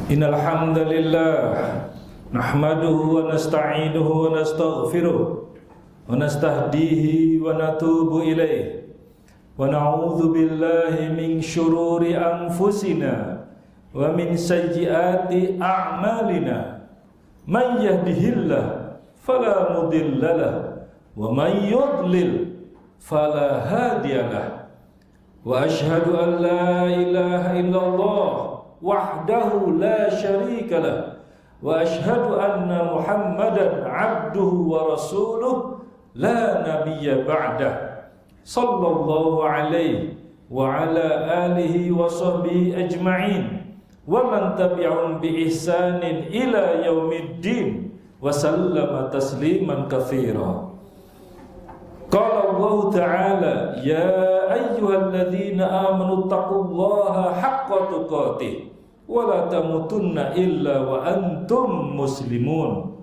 Innal hamdalillah nahmaduhu wa nasta'inuhu wa nastaghfiruh wa nastahdihi wa natubu ilaih wa na'udzu billahi min syururi anfusina wa min sayyiati a'malina. Man yahdihillah fala mudhillalah wa man yudlil fala hadiyalah. Wa ashhadu an la ilaha illallah wahdahu la syarika lah wa ashhadu anna Muhammadan abduhu wa rasuluh la nabiyya ba'dah sallallahu alaihi wa ala alihi wa sahbihi ajma'in wa man tabi'ahum bi ihsanin ila yaumiddin wa sallama tasliman katsira. Qala Allah Ta'ala, ya ayyuhalladzina amanu taqullaha haqqa tuqatih wa la tamutunna illa wa antum muslimun.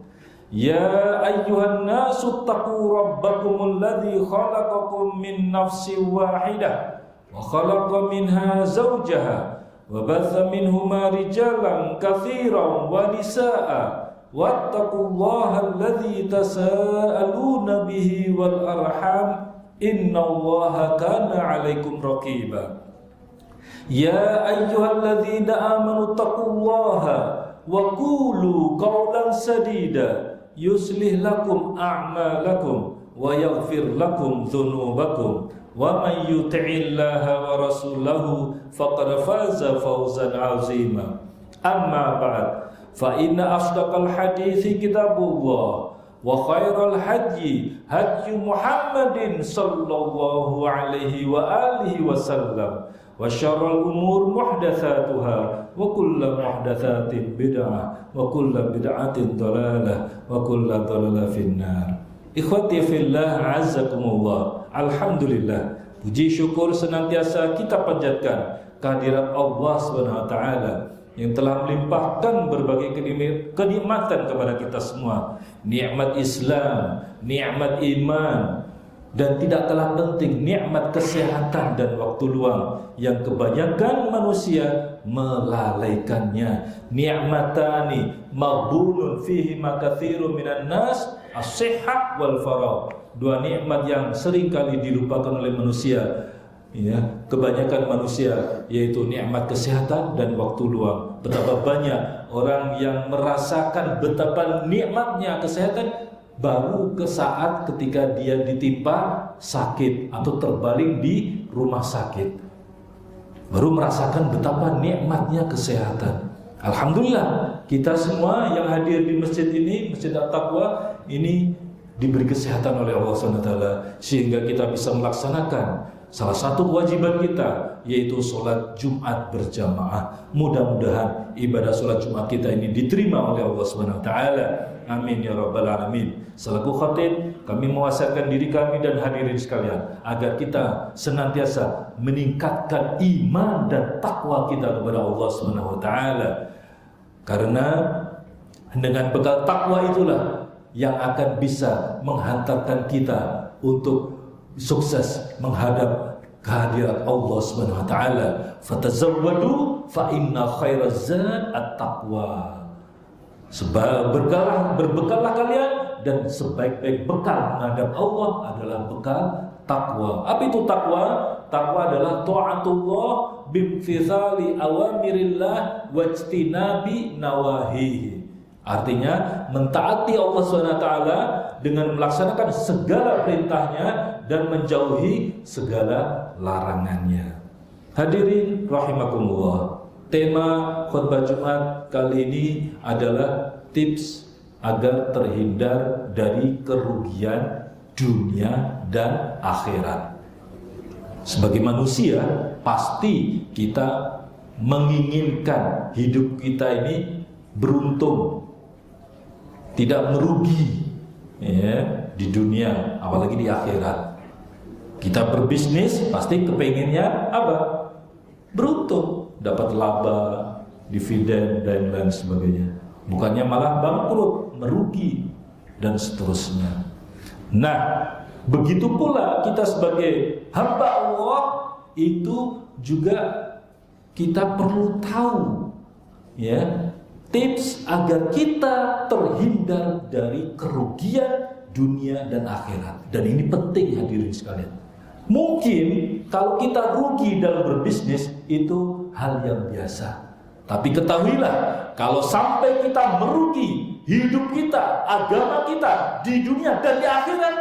Ya ayyuhan nasu taqu rabbakumul ladzi khalaqakum min nafsin wahidah wa khalaqa minha zawjaha wa batha minhuma rijalan katsiran wa nisaa'a wattaqullaha alladzi tasaaluna bihi wal arham innallaha kana 'alaikum raqiba. Ya ayyuhalladzina amanu taqullaha wa qulu qawlan sadida yuslih lakum a'malakum wa yaghfir lakum dhunubakum wa man yuti'illaha wa rasulahu faqad faza fawzan 'azima. Amma ba'd, fa inna asdaqal hadithi kitabullah wa khairal hadyi hadyu Muhammadin sallallahu alaihi wa alihi wasallam wa syarrul umur muhdatsatuha wa kullu muhdatsatin bid'ah wa kullu bid'atin dhalalah wa kullu dhalalah finnar. Ikhwati fillah azzakumullah. Alhamdulillah, puji syukur senantiasa kita panjatkan kehadirat Allah Subhanahu wa taala yang telah melimpahkan berbagai kenikmatan kepada kita semua. Nikmat Islam, nikmat iman, dan tidak kalah penting nikmat kesehatan dan waktu luang yang kebanyakan manusia melalaikannya. Nikmatani maghbunun fihi makatsirun minan nas as-sihhah wal faragh. Dua nikmat yang seringkali dilupakan oleh manusia, ya, kebanyakan manusia, yaitu nikmat kesehatan dan waktu luang. Betapa banyak orang yang merasakan betapa nikmatnya kesehatan baru ke saat ketika dia ditimpa sakit atau terbaring di rumah sakit, baru merasakan betapa nikmatnya kesehatan. Alhamdulillah, kita semua yang hadir di masjid ini, Masjid At-Taqwa ini, diberi kesehatan oleh Allah SWT sehingga kita bisa melaksanakan salah satu kewajiban kita, yaitu sholat Jumat berjamaah. Mudah-mudahan ibadah sholat Jumat kita ini diterima oleh Allah SWT. Amin ya rabbal alamin. Selaku khatib, kami mewasiatkan diri kami dan hadirin sekalian agar kita senantiasa meningkatkan iman dan takwa kita kepada Allah SWT. Karena dengan bekal takwa itulah yang akan bisa menghantarkan kita untuk sukses menghadap kehadirat Allah Subhanahu wa taala. Fatazawwadu fa inna khairaz zad at-taqwa. Berbekallah kalian, dan sebaik-baik bekal menghadap Allah adalah bekal takwa. Apa itu takwa? Takwa adalah taatullah bimtithali awamirillah wajtinabi nawahihi. Artinya mentaati Allah SWT dengan melaksanakan segala perintahnya dan menjauhi segala larangannya. Hadirin rahimakumullah, tema khutbah Jumat kali ini adalah tips agar terhindar dari kerugian dunia dan akhirat. Sebagai manusia, pasti kita menginginkan hidup kita ini beruntung, tidak merugi, ya, di dunia apalagi di akhirat. Kita berbisnis pasti kepengennya apa? Beruntung, dapat laba, dividen dan lain sebagainya. Bukannya malah bangkrut, merugi dan seterusnya. Nah, begitu pula kita sebagai hamba Allah itu juga kita perlu tahu, ya, tips agar kita terhindar dari kerugian dunia dan akhirat. Dan ini penting hadirin sekalian. Mungkin kalau kita rugi dalam berbisnis itu hal yang biasa. Tapi ketahuilah, kalau sampai kita merugi hidup kita, agama kita di dunia dan di akhirat,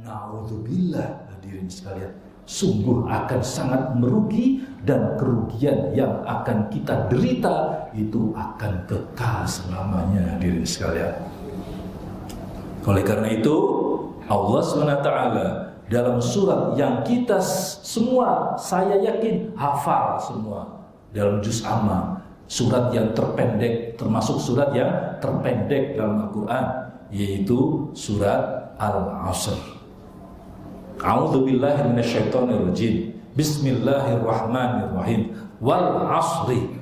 naudzubillah hadirin sekalian, sungguh akan sangat merugi dan kerugian yang akan kita derita itu akan kekal selamanya hadirin sekalian. Oleh karena itu Allah SWT dalam surat yang kita semua, saya yakin hafal semua, dalam juz amma, surat yang terpendek, termasuk surat yang terpendek dalam Al-Quran, yaitu surat Al-Asr. A'udzubillahi minasyaitonirrajim. Bismillahirrahmanirrahim. Wal 'asri.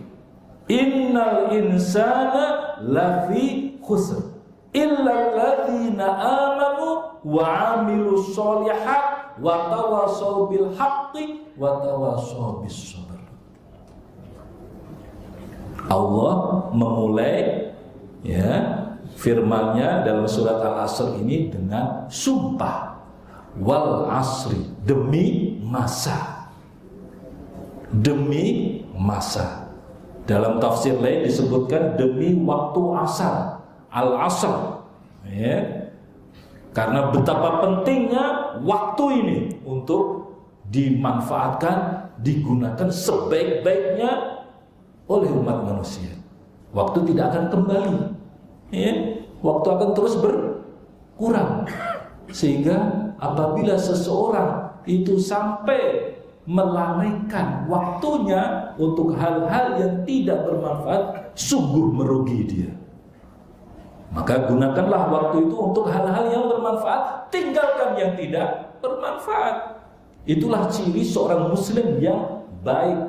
Innal insana lafi khusr. Illa alladzina amanu wa 'amilus sholihat wa tawassaw bil haqqi wa tawassaw bis sabr. Allah memulai firman-Nya dalam surat Al-Asr ini dengan sumpah. Wal 'asri, demi masa. Demi masa. Dalam tafsir lain disebutkan demi waktu asar. Al-Asr, karena betapa pentingnya waktu ini untuk dimanfaatkan, digunakan sebaik-baiknya oleh umat manusia. Waktu tidak akan kembali, waktu akan terus berkurang, sehingga apabila seseorang itu sampai melalaikan waktunya untuk hal-hal yang tidak bermanfaat, sungguh merugi dia. Maka gunakanlah waktu itu untuk hal-hal yang bermanfaat, tinggalkan yang tidak bermanfaat. Itulah ciri seorang muslim yang baik.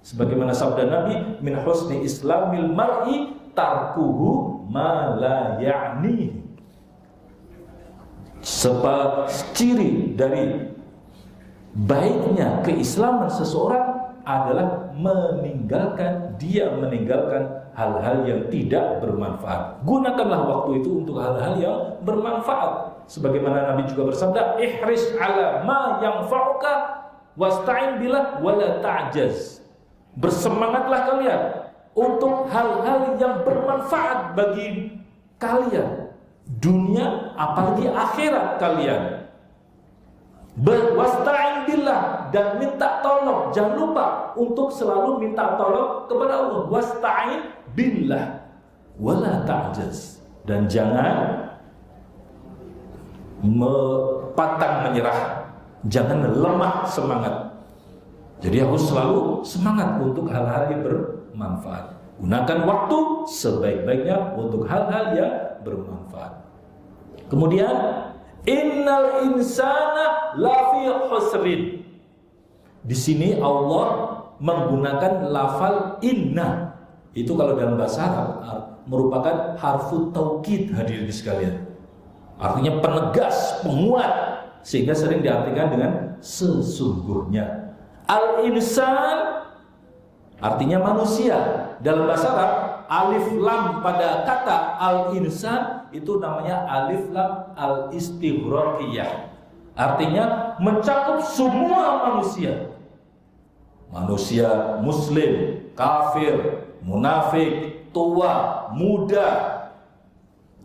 Sebagaimana sabda Nabi, min husni islamil mar'i tarkuhu ma la ya'ni. Ciri dari baiknya keislaman seseorang adalah meninggalkan hal-hal yang tidak bermanfaat. Gunakanlah waktu itu untuk hal-hal yang bermanfaat. Sebagaimana Nabi juga bersabda, ihris ala ma yanfa'uka wasta'in billah wala ta'jaz. Bersemangatlah kalian untuk hal-hal yang bermanfaat bagi kalian, dunia apalagi akhirat kalian. Wasta'in billah, dan minta tolong. Jangan lupa untuk selalu minta tolong kepada Allah. Wasta'in billah wala ta'jaz, dan jangan pantang menyerah, jangan lemah semangat. Jadi harus selalu semangat untuk hal-hal yang bermanfaat. Gunakan waktu sebaik-baiknya untuk hal-hal yang bermanfaat. Kemudian innal insana lafi khusrin. Di sini Allah menggunakan lafal inna. Itu kalau dalam bahasa Arab merupakan harfu taukid hadirin sekalian. Artinya penegas, penguat, sehingga sering diartikan dengan sesungguhnya. Al-insan artinya manusia. Dalam bahasa Arab, alif lam pada kata al-insan itu namanya alif lam al-istighraqiyah. Artinya mencakup semua manusia. Manusia muslim, kafir, munafik, tua, muda,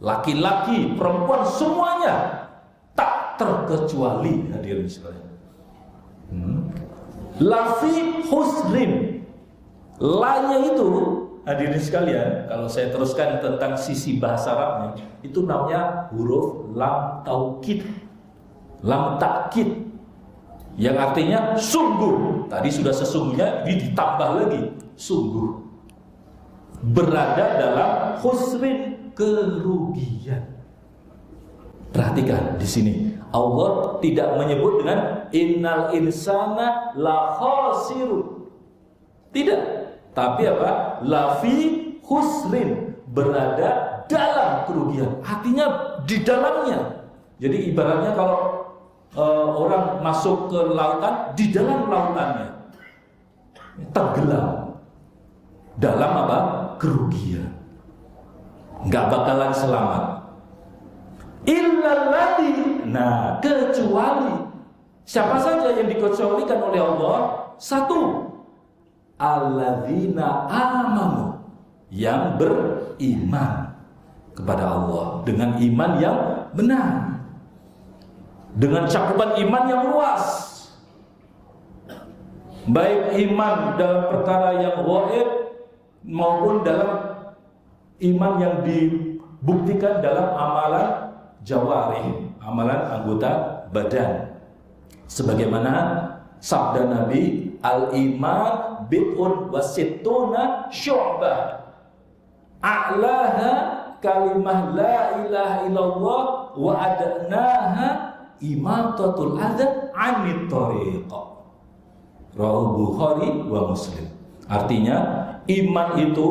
laki-laki, perempuan, semuanya tak terkecuali hadirin sekalian. Lafi husrin. La-nya itu hadirin sekalian, kalau saya teruskan tentang sisi bahasa Arabnya, itu namanya huruf lam taukid, lam takkid, yang artinya sungguh. Tadi sudah sesungguhnya, ini ditambah lagi sungguh. Berada dalam husrin, kerugian. Perhatikan di sini, Allah tidak menyebut dengan innal insana la khasirun. Tidak, tapi apa? Lafi husrin, berada dalam kerugian. Artinya di dalamnya. Jadi ibaratnya kalau orang masuk ke lautan, di dalam lautannya tenggelam dalam apa? Kerugian. nggak bakalan selamat. Illalladzina, nah kecuali siapa saja yang dikecualikan oleh Allah? Satu, alladzina amanu, yang beriman kepada Allah dengan iman yang benar, dengan cakupan iman yang luas, baik iman dalam perkara yang gaib maupun dalam iman yang dibuktikan dalam amalan jawarih, amalan anggota badan. Sebagaimana sabda Nabi, al-iman bid'un wa sittuna syu'bah, a'laha kalimah la ilaha illallah wa adnaha imatatul adha 'anit thariq. Rawahu Bukhari wa Muslim. Artinya iman itu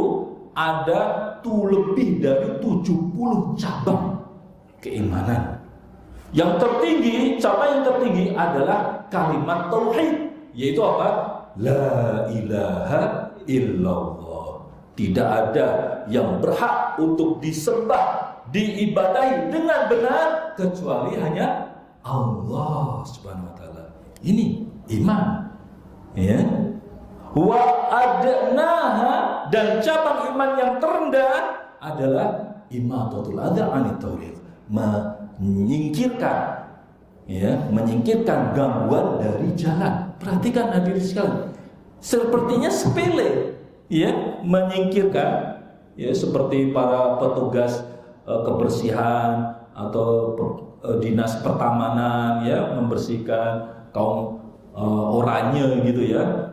ada lebih dari 70 cabang keimanan. Yang tertinggi, cabang yang tertinggi adalah kalimat tauhid, yaitu apa? La ilaha illallah. Tidak ada yang berhak untuk disembah, diibadahi dengan benar kecuali hanya Allah Subhanahu wa taala. Ini iman. Ya. Wa adnaha, dan cabang iman yang terendah adalah imatatul adza 'anit thariq, menyingkirkan gangguan dari jalan. Perhatikan hadirin sekalian, sepertinya sepele, ya, menyingkirkan, ya, seperti para petugas kebersihan atau dinas pertamanan, ya, membersihkan kaum oranye gitu, ya,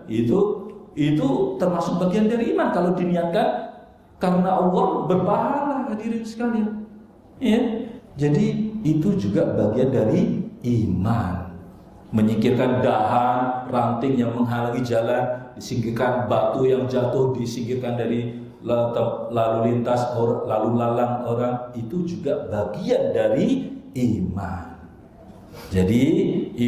itu termasuk bagian dari iman kalau diniatkan karena Allah, berpahala hadirin sekalian, ya. Jadi itu juga bagian dari iman. Menyingkirkan dahan, ranting yang menghalangi jalan, disingkirkan batu yang jatuh, disingkirkan dari lalu lintas, lalu lalang orang, itu juga bagian dari iman. Jadi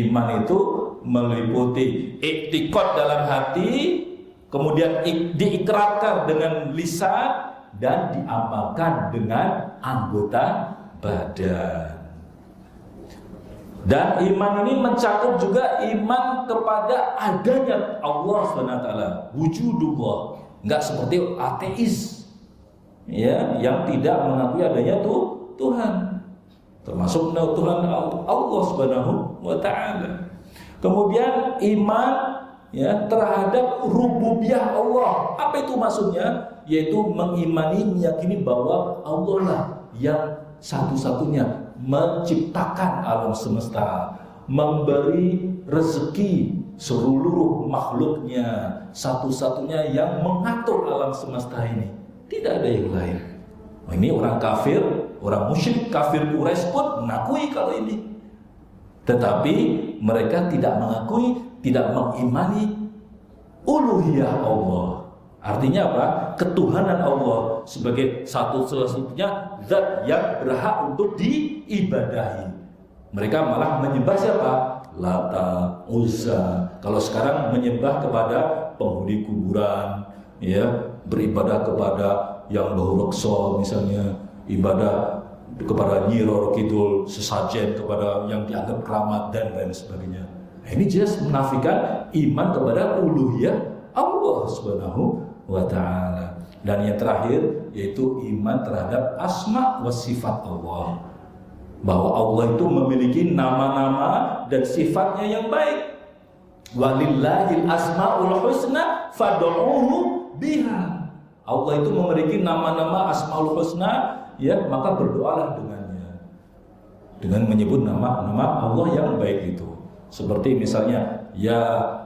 iman itu meliputi iktikad dalam hati, kemudian diikrarkan dengan lisan, dan diamalkan dengan anggota badan. Dan iman ini mencakup juga iman kepada adanya Allah SWT, wujudullah. Enggak seperti ateis, ya, yang tidak mengakui adanya Tuhan, termasuk Tuhan Allah Subhanahu wa taala. Kemudian iman, ya, terhadap rububiyah Allah. Apa itu maksudnya? Yaitu mengimani, meyakini bahwa Allah lah yang satu-satunya menciptakan alam semesta, memberi rezeki seluruh makhluknya, satu-satunya yang mengatur alam semesta ini. Tidak ada yang lain. Ini orang kafir, orang musyrik kafir Quraisy pun mengakui kalau ini. Tetapi mereka tidak mengakui, tidak mengimani uluhiyah Allah. Artinya apa? Ketuhanan Allah sebagai satu-satunya zat yang berhak untuk diibadahi. Mereka malah menyembah siapa? Lata, Uzza. Kalau sekarang menyembah kepada penghuni kuburan, ya, beribadah kepada yang Bahurokso misalnya, ibadah kepada Nyi Roro Kidul, sesajen kepada yang dianggap keramat dan lain sebagainya. Nah, ini jelas menafikan iman kepada uluhiyah Allah Subhanahu wa ta'ala. Dan yang terakhir yaitu iman terhadap asma wa sifat Allah, bahwa Allah itu memiliki nama-nama dan sifatnya yang baik. Walillahil asmaul husna fad'uuhu biha. Allah itu memiliki nama-nama asmaul husna, ya, maka berdoalah dengannya, dengan menyebut nama-nama Allah yang baik itu. Seperti misalnya, ya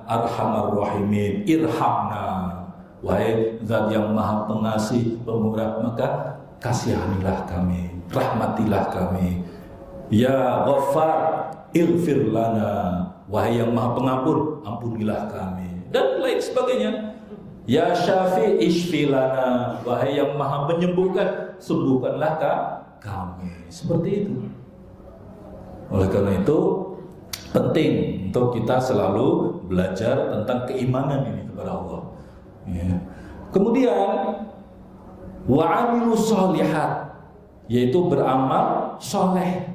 arhamar rahimin irhamna, wahai zat yang maha pengasih pemurah, maka kasihanilah kami, rahmatilah kami. Ya ghaffar ighfir lana, wahai yang maha pengampun, ampunilah kami, dan lain sebagainya. Ya syafi ishfi lana, wahai yang maha menyembuhkan, sembuhkanlah kami. Seperti itu. Oleh karena itu penting untuk kita selalu belajar tentang keimanan ini kepada Allah, ya. Kemudian wa 'amilus shalihat, yaitu beramal soleh.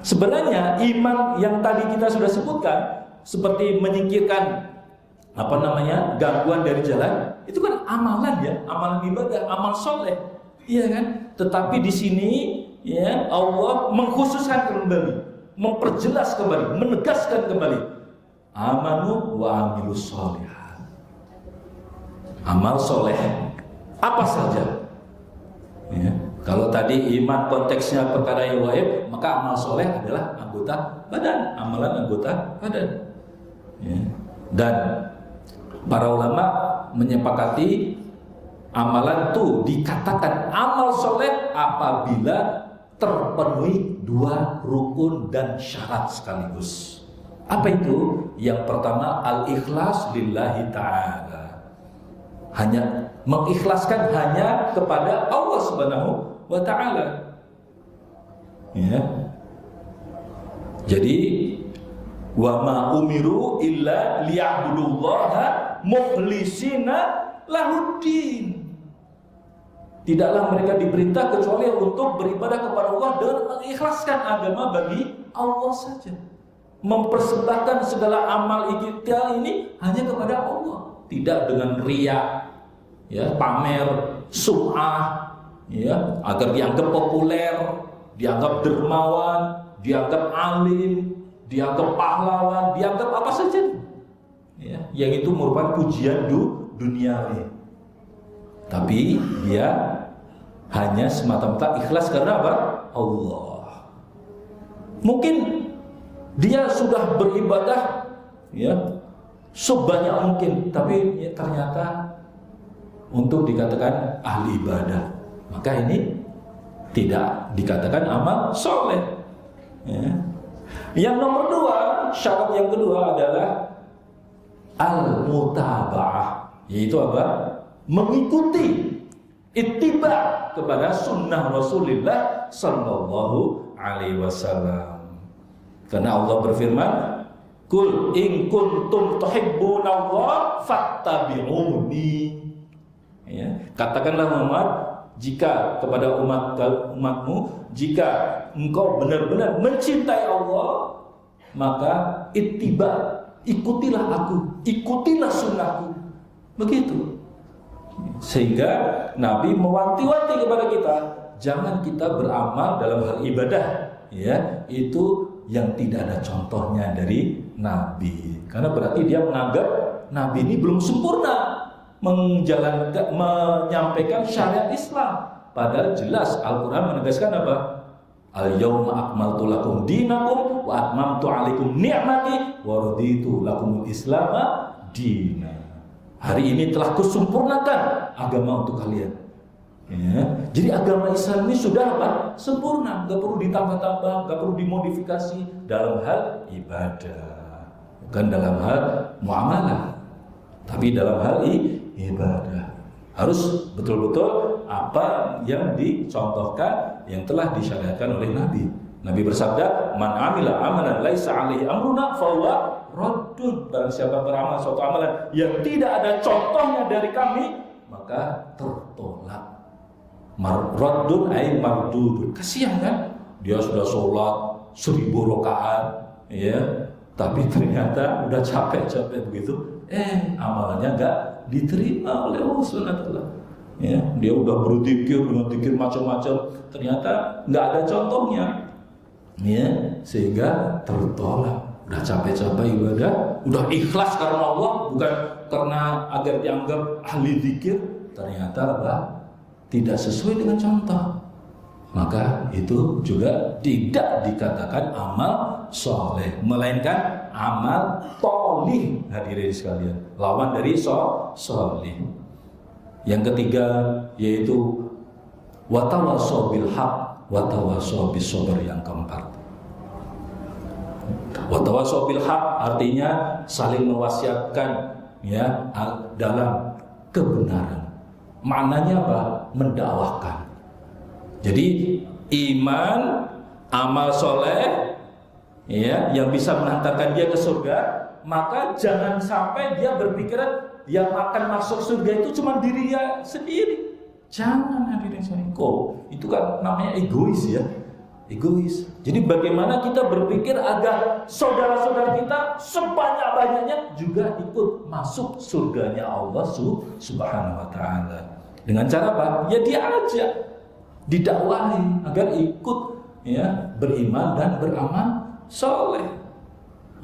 Sebenarnya iman yang tadi kita sudah sebutkan, seperti menyingkirkan gangguan dari jalan, itu kan amalan ya, amalan ibadah, amal soleh, iya kan? Tetapi di sini ya Allah mengkhususkan kembali, memperjelas kembali, menegaskan kembali, amanu wa amilus sholihat. Amal soleh apa saja? Ya. Kalau tadi iman konteksnya perkara yang gaib, maka amal soleh adalah anggota badan, amalan anggota badan. Ya. Dan para ulama menyepakati amalan itu dikatakan amal soleh apabila terpenuhi 2 rukun dan syarat sekaligus. Apa itu? Yang pertama, al-ikhlas lillahi ta'ala. Hanya mengikhlaskan hanya kepada Allah Subhanahu wa ta'ala. Ya. Jadi wa ma umiru illa liya'budullaha mukhlishina lahuddin. Tidaklah mereka diperintah kecuali untuk beribadah kepada Allah dan mengikhlaskan agama bagi Allah saja. Mempersembahkan segala amal kita ini hanya kepada Allah, tidak dengan riya, ya, pamer, sum'ah, ya, agar dianggap populer, dianggap dermawan, dianggap alim, dianggap pahlawan, dianggap apa saja, ya, yang itu merupakan pujian duniawi. Tapi dia hanya semata-mata ikhlas karena apa? Allah. Mungkin dia sudah beribadah ya sebanyak mungkin, tapi ya, ternyata untuk dikatakan ahli ibadah, maka ini tidak dikatakan amal soleh. Ya. Yang nomor 2, syarat yang kedua adalah al-mutaba'ah, yaitu apa? Mengikuti, ittiba kepada sunnah Rasulullah sallallahu alaihi wasallam. Karena Allah berfirman, "Qul in kuntum tuhibbunallah fattabi'uni." Ya, katakanlah Muhammad, jika kepada umatmu, jika engkau benar-benar mencintai Allah, maka ittiba, ikutilah aku, ikutilah sunnahku. Begitu. Sehingga Nabi mewanti-wanti kepada kita, jangan kita beramal dalam hal ibadah, ya, itu yang tidak ada contohnya dari Nabi. Karena berarti dia menganggap Nabi ini belum sempurna menyampaikan syariat Islam. Padahal jelas Al-Quran menegaskan apa? Al-yawma akmaltu lakum dinakum wa atmamtu alaikum ni'mati wa raditu lakumul islama dina. Hari ini telah kusempurnakan agama untuk kalian. Ya. Jadi agama Islam ini sudah apa? Sempurna, nggak perlu ditambah-tambah, nggak perlu dimodifikasi dalam hal ibadah, bukan dalam hal muamalah, tapi dalam hal ibadah. Harus betul-betul apa yang dicontohkan, yang telah disyariatkan oleh Nabi. Nabi bersabda, "Man amila amalan laisa alaihi amruna fahuwa raddun." Barang siapa beramal suatu amalan yang tidak ada contohnya dari kami, maka tertolak. Raddun ay mardudun. Kasihan kan? Dia sudah sholat 1000 rakaat, ya, tapi ternyata udah capek-capek begitu, amalannya enggak diterima oleh Allah SWT. Ya, dia udah berzikir dengan zikir macam-macam, ternyata enggak ada contohnya. Ya, sehingga tertolak. Udah capek-capek ibadah, udah ikhlas karena Allah, bukan karena agar dianggap ahli zikir, ternyata apa? Tidak sesuai dengan contoh. Maka itu juga tidak dikatakan amal soleh, melainkan amal tolih. Hadirin sekalian, lawan dari soleh. Yang ketiga yaitu watawasau bil haq, watawasau bis sabr. Yang keempat, watawasau bil haq artinya saling mewasiatkan, ya, dalam kebenaran. Maknanya apa? Mendakwahkan. Jadi iman, amal soleh, ya, yang bisa mengantarkan dia ke surga, maka jangan sampai dia berpikiran yang akan masuk surga itu cuma dirinya sendiri. Jangan hadirin sekalian. Kok itu kan namanya egois ya. Egois. Jadi bagaimana kita berpikir agar saudara-saudara kita sebanyak-banyaknya juga ikut masuk surganya Allah Subhanahu wa taala. Dengan cara apa? Ya dia ajak, didakwahi agar ikut ya beriman dan beramal soleh.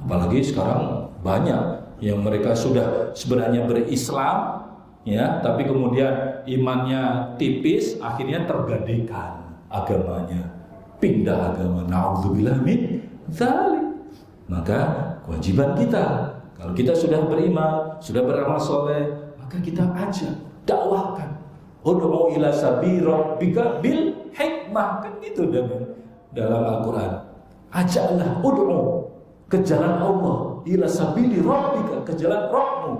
Apalagi sekarang banyak yang mereka sudah sebenarnya berislam ya, tapi kemudian imannya tipis, akhirnya tergadaikan agamanya, pindah agama. Na'udzubillah min dzalik. Maka kewajiban kita, kalau kita sudah beriman, sudah beramal soleh, maka kita ajak, dakwahkan. Ud'u ila sabili rabbika bil hikmah, kan gitu dalam Al-Quran. Ajaklah, ud'u ke jalan Allah, ila sabili rabbika, ke jalan Rabbmu,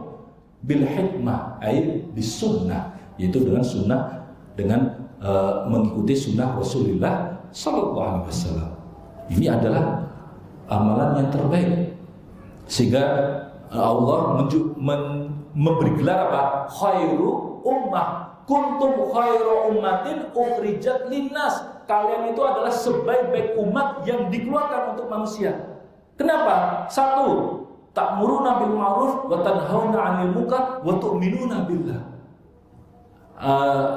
bil hikmah, ay bis sunnah, yaitu dengan sunnah, dengan mengikuti sunnah Rasulullah sallallahu alaihi wasallam. Ini adalah amalan yang terbaik, sehingga Allah memberi gelar apa? Khairu ummah, kuntum khairu ummatin ukhrijat linnas. Kalian itu adalah sebaik-baik umat yang dikeluarkan untuk manusia. Kenapa? Satu, ta'muruna bil ma'ruf wa tanhauna 'anil munkar wa tu'minuna billah.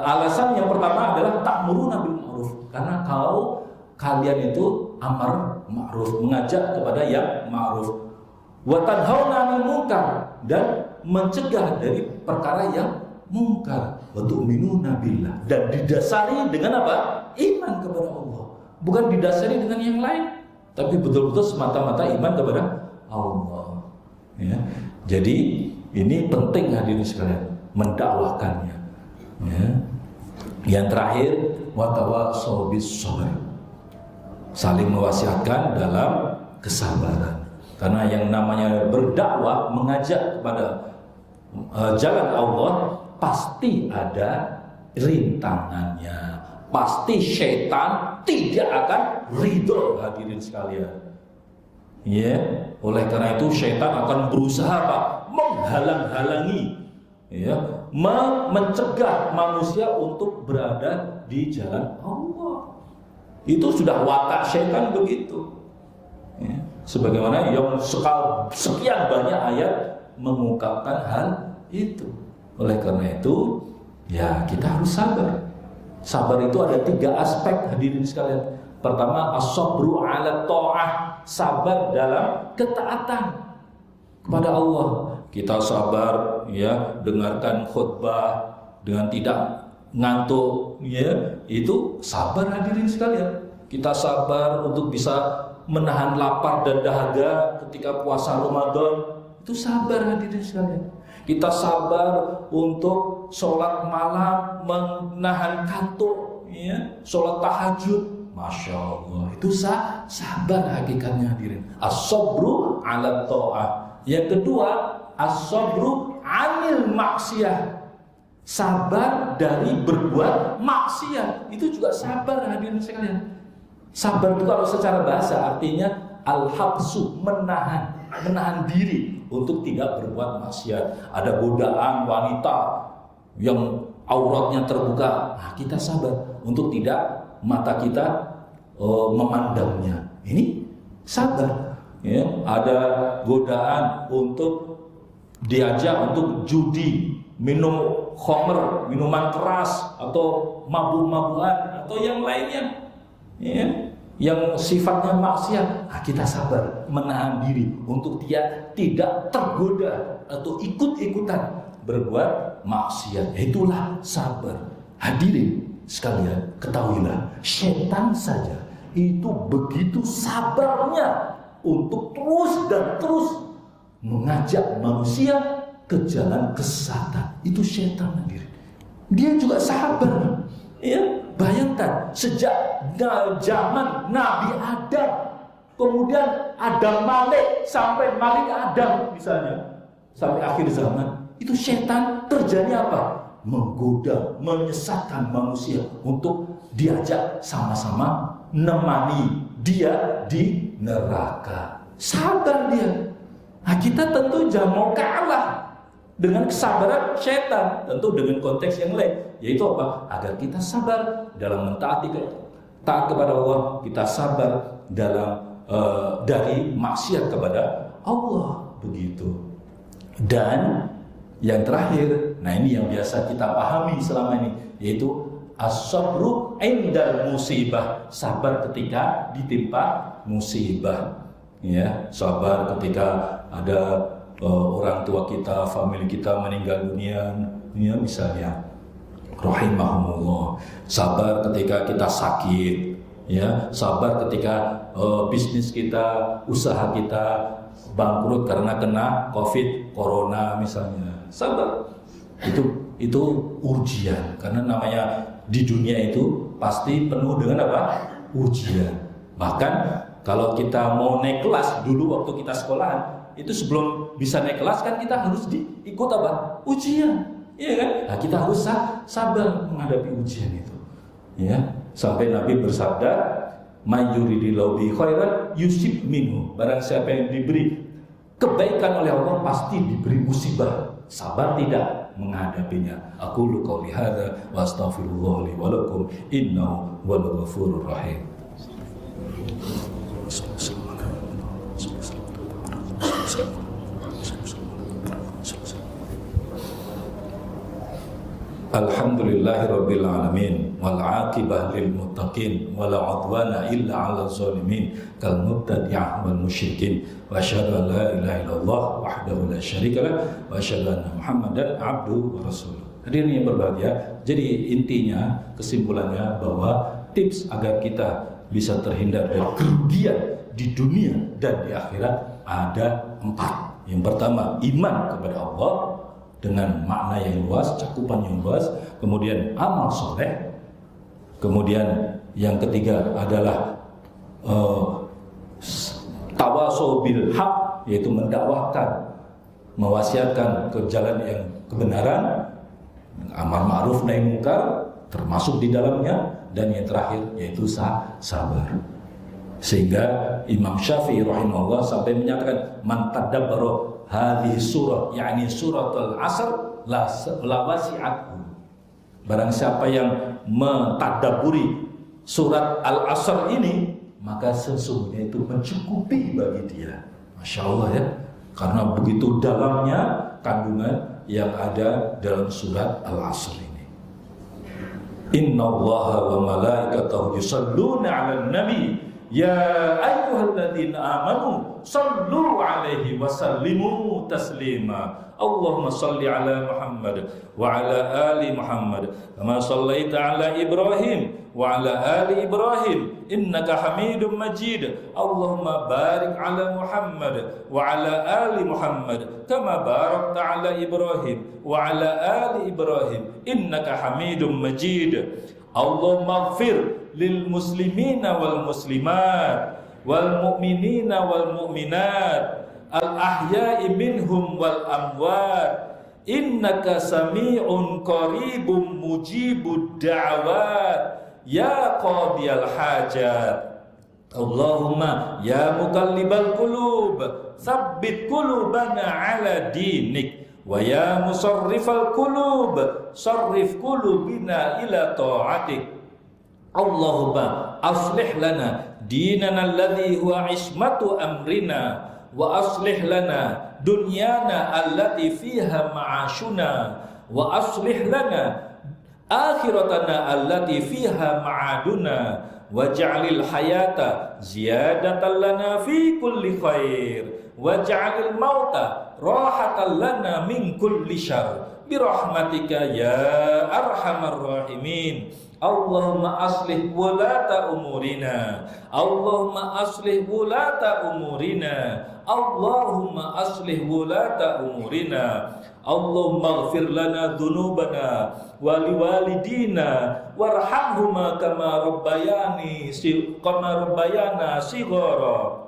Alasan yang pertama adalah ta'muruna bil ma'ruf, karena kalau kalian itu amar ma'ruf, mengajak kepada yang ma'ruf, wa tanhauna 'anil munkar, dan mencegah dari perkara yang mungkar, wa tu'minuna billah, dan didasari dengan apa? Iman kepada Allah, bukan didasari dengan yang lain, tapi betul-betul semata-mata iman kepada Allah. Ya. Jadi ini penting hadirin sekalian, mendakwahkannya. Ya. Yang terakhir, watawassaw bis sabr, saling mewasiatkan dalam kesabaran. Karena yang namanya berdakwah, mengajak kepada jalan Allah, pasti ada rintangannya. Pasti syaitan tidak akan ridho hadirin sekalian. Ya, oleh karena itu syaitan akan berusaha apa? Menghalang-halangi, ya, mencegah manusia untuk berada di jalan Allah. Itu sudah watak syaitan begitu. Ya, sebagaimana yang sekian banyak ayat mengungkapkan hal itu. Oleh karena itu, ya kita harus sabar. Sabar itu ada 3 aspek hadirin sekalian. Pertama, as-sabru 'ala ta'ah, sabar dalam ketaatan kepada Allah. Kita sabar ya, dengarkan khutbah dengan tidak ngantuk ya, itu sabar hadirin sekalian. Kita sabar untuk bisa menahan lapar dan dahaga ketika puasa Ramadan, itu sabar hadirin sekalian. Kita sabar untuk sholat malam, menahan kantuk, ya, sholat tahajud, masya Allah, itu sabar hakikatnya hadirin. As-sabru 'ala ta'ah. Yang kedua, as-sabru 'anil maksiyah, sabar dari berbuat maksiat, itu juga sabar hadirin sekalian. Sabar itu kalau secara bahasa artinya al-habsu, menahan diri untuk tidak berbuat maksiat. Ada godaan wanita yang auratnya terbuka, nah, kita sabar untuk tidak mata kita memandangnya. Ini sabar. Ya, ada godaan untuk diajak untuk judi, minum khamr, minuman keras, atau mabuk-mabukan, atau yang lainnya. Ya, yang sifatnya maksiat, nah, kita sabar menahan diri untuk dia tidak tergoda atau ikut-ikutan berbuat maksiat. Itulah sabar. Hadirin sekalian, ketahuilah, syaitan saja itu begitu sabarnya untuk terus dan terus mengajak manusia ke jalan kesesatan. Itu syaitan hadirin. Dia juga sabar. Ya, bayangkan sejak zaman Nabi Adam, kemudian Adam Malik, sampai Malik Adam misalnya, sampai akhir zaman, itu setan kerjanya apa? Menggoda, menyesatkan manusia untuk diajak sama-sama nemani dia di neraka. Sabar dia. Nah, kita tentu jangan mau kalah dengan kesabaran syaitan, tentu dengan konteks yang lain, yaitu apa? Agar kita sabar dalam mentaati taat kepada Allah, kita sabar dalam dari maksiat kepada Allah, begitu. Dan yang terakhir, nah ini yang biasa kita pahami selama ini, yaitu as-sabru indal musibah, sabar ketika ditimpa musibah. Ya, sabar ketika ada orang tua kita, famili kita meninggal dunia, ya misalnya, rahimahumullah. Sabar ketika kita sakit, ya. Sabar ketika bisnis kita, usaha kita bangkrut karena kena COVID, corona misalnya. Sabar. Itu ujian, karena namanya di dunia itu pasti penuh dengan apa? Ujian. Bahkan kalau kita mau naik kelas dulu waktu kita sekolahan, itu sebelum bisa naik kelas kan kita harus diikut apa? Ujian, iya kan? Nah, kita harus sabar menghadapi ujian itu, ya. Sampai Nabi bersabda, "May yuridillahu bi khairan yusib minhu." Barang siapa yang diberi kebaikan oleh Allah pasti diberi musibah. Sabar tidak menghadapinya. Aqulu qouli hadza wa astaghfirullah li wa lakum innahu huwal ghafurur rahim. Alhamdulillahirabbil alamin wal 'aqibah lil muttaqin wala 'udwana illa 'alal zalimin kal mubtadi'ah wal musyrikin wa asyhadu an la ilaha illallah wahdahu la syarikalah wa asyhadu anna Muhammadan 'abduhu wa rasuluh. Hadirin yang berbahagia, jadi intinya kesimpulannya bahwa tips agar kita bisa terhindar dari kerugian di dunia dan di akhirat ada 4. Yang pertama, iman kepada Allah dengan makna yang luas, cakupan yang luas. Kemudian amal soleh. Kemudian yang ketiga adalah tawasau bil haq, yaitu mendakwahkan, mewasiatkan ke jalan yang kebenaran, amar ma'ruf nahi munkar termasuk di dalamnya. Dan yang terakhir yaitu sabar. Sehingga Imam Syafi'i rahimahullah sampai menyatakan, man tadabbara hadhihi surah, yakni suratul asr, la wasi'athu. Barang siapa yang mentadabburi surat al-asr ini, maka sesungguhnya itu mencukupi bagi dia. Masya Allah ya, karena begitu dalamnya kandungan yang ada dalam surat al-asr ini. Innallaha wa malaikatahu yusalluna 'alan nabi ya ayyuhalladzina amanu sallu 'alaihi wa sallimu taslima. Allahumma salli 'ala Muhammad wa 'ala ali Muhammad kama shallaita 'ala Ibrahim wa 'ala ali Ibrahim innaka Hamidum Majid. Allahumma barik 'ala Muhammad wa 'ala ali Muhammad kama barakta 'ala Ibrahim wa 'ala ali Ibrahim innaka Hamidum Majid. Allahumma ighfir lil muslimina wal muslimat wal mu'minina wal mu'minat al ahya'i minhum wal amwat innaka sami'un qaribun mujibud da'awat ya qadiyal hajat. Allahumma ya muqallibal qulub tsabbit qulubana ala dinik wa ya musarrifal qulub sarrif qulubina ila ta'atik. Allahumma aslih lana dinana alladhi huwa ismatu amrina wa aslih lana dunyana allati fiha ma'ashuna wa aslih lana akhiratana allati fiha ma'aduna waj'alil hayata ziyadatan lana fi kulli khair waj'alil mauta rahatan lana min kulli syarr birahmatika ya arhamar rahimin. Allahumma aslih wulata umurina. Allahumma aslih wulata umurina. Allahumma aslih wulata umurina. Allahumma ighfir lana dhunubana wa liwalidina warhamhuma kama rabbayana shighara.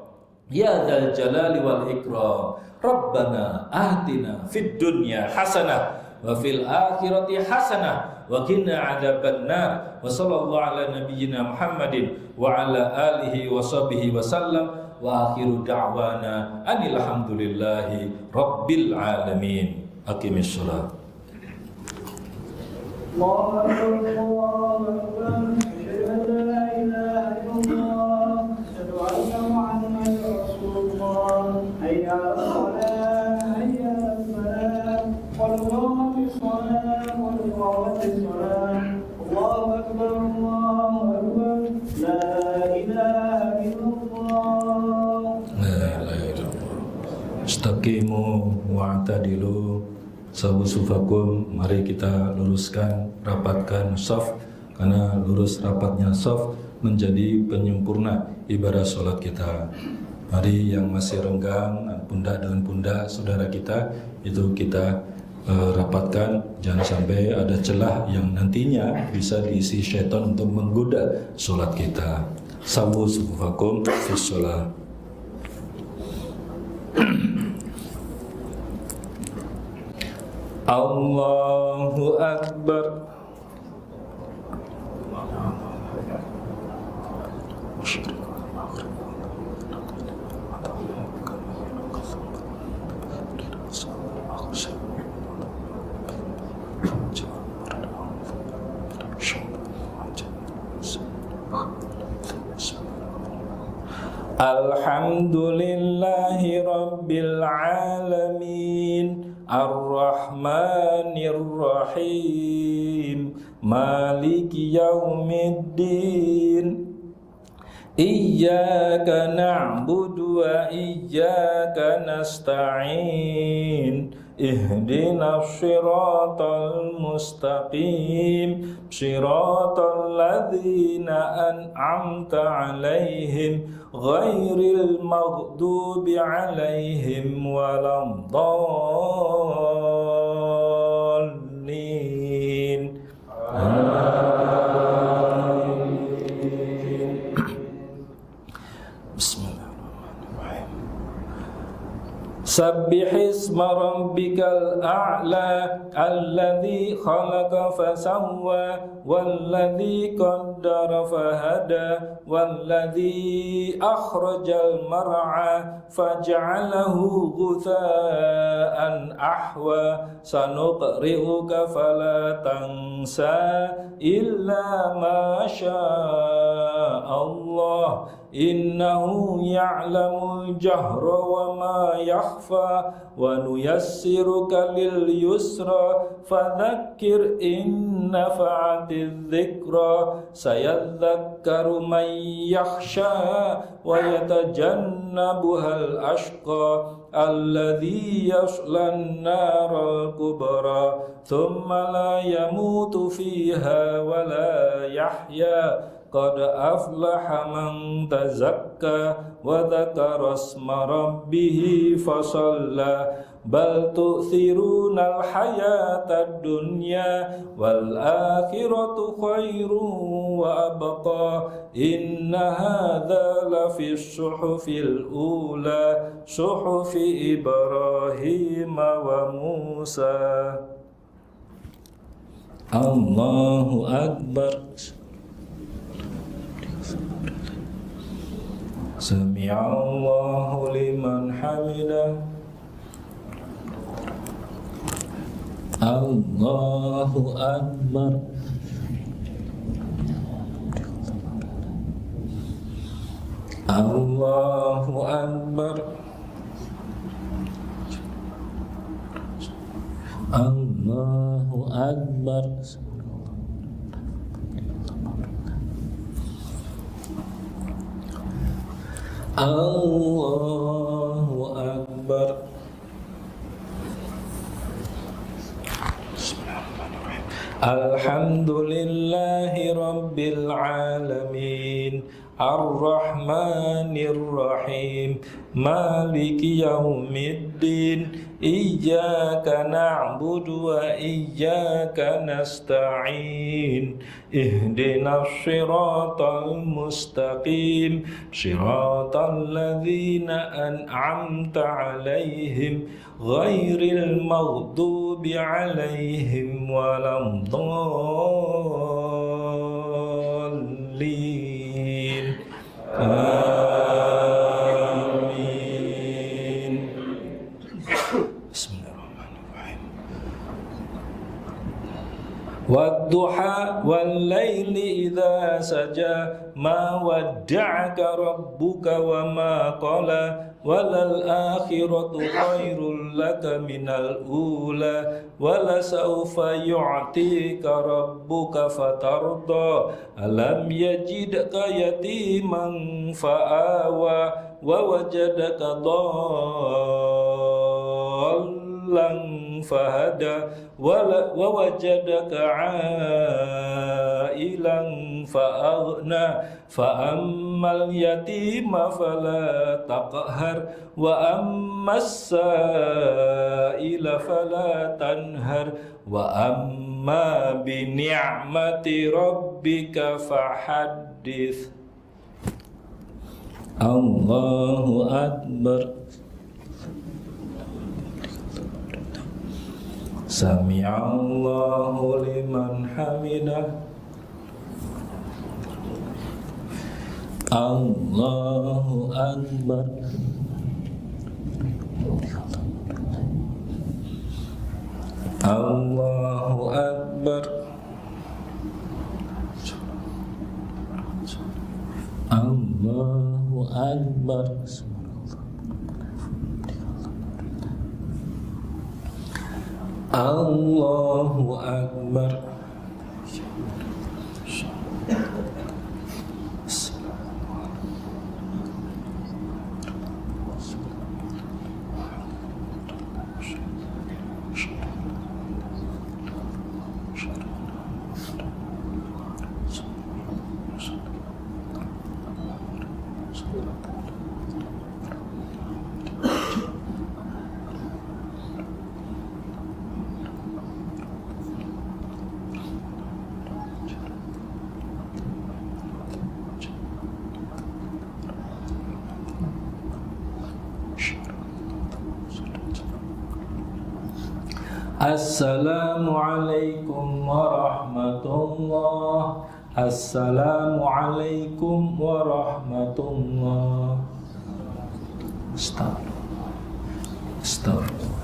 Ya dzal jalali wal ikram. Rabbana atina fid dunya hasanah wa fil akhirati hasanah wa qina adzabannar. Wa sallallahu ala nabiyyina Muhammadin wa ala alihi wa sahbihi wa sallam wa akhiru da'wana anil hamdulillahi rabbil alamin. Aqimis shalah. الله أكبر الله أكبر أشهد أن لا إله إلا الله أشهد أن محمدا رسول الله حي على الصلاة حي على الفلاح قد قامت الصلاة قد قامت الصلاة الله أكبر لا إله إلا الله La ilaha illallah. Istaqimu wa'tadilu. Sawu sufakum, mari kita luruskan, rapatkan shaf, karena lurus rapatnya shaf menjadi penyempurna ibadah sholat kita. Mari yang masih renggang pundak dengan pundak saudara kita itu kita rapatkan, jangan sampai ada celah yang nantinya bisa diisi syaitan untuk menggoda sholat kita. Sawu sufakum fi sholat. Allahu Akbar. Alhamdulillahi Rabbil Alamin Ar-Rahmanir Rahim Maliki Yaumiddin Iyyaka na'budu wa iyyaka nasta'in Ihdinas siratal mustaqim Siratal ladzina an'amta 'alaihim Ghairil maghdubi 'alaihim waladdallin. Sabbihisma rabbikal a'la alladzi khalaqa fasawwa walladzi qaddara fahada walladzi akhrajal mar'a faj'alahu ghutha'an ahwa sanuqri'uka fala tansa illa ma syaa Allah innahu ya'lamul jahra wa ma yakhfa wa nuyassiruka lil yusra fadhakkir in nafa'atiz dzikra sayadzakkaru man yakhsha wa yatajannabuhal ashqa alladzi yaslan naral kubra thumma la yamutu fiha wa la yahya qad aflaha man tazakka wa dzakara asma rabbih fasalla bal tu'thirunal hayatad dunya wal akhiratu khairun wa abqa inna hadza lafis suhufil ula suhufi Ibrahim wa Musa. Allahu Akbar. Sami'allahu liman hamidah. Allahu Akbar. Allahu Akbar. Allahu Akbar. Allahu Akbar. Alhamdulillahi Rabbil Alamin Ar-Rahmanir Rahim Maliki Yaumiddin Iyyaka na'budu wa iyyaka nasta'in Ihdinas siratal mustaqim Siratal ladzina an'amta 'alaihim Ghairil maghdubi 'alaihim waladdallin. Amin. Bismillahirrahmanirrahim. wadduha wallaili idza saja ma wadda'aka rabbuka wa ma qala walal akhiratu khairul laka minal ula wala sawfa yu'tika rabbuka fatarda alam yajidka yatiman fa'awa wa wajadaka dhallan fahada wa wajadaka 'ailan fa'aghna fa ammal yatima fala taqhar wa ammas sa'ila fala tanhar wa amma bi ni'mati rabbika fahaddits. Allahu akbar. Sami'allahu liman hamidah. Allahu akbar. Allahu akbar. Allahu akbar. Allahu akbar. Assalamualaikum warahmatullah. Assalamualaikum warahmatullah. Astagfirullah. Astagfirullah.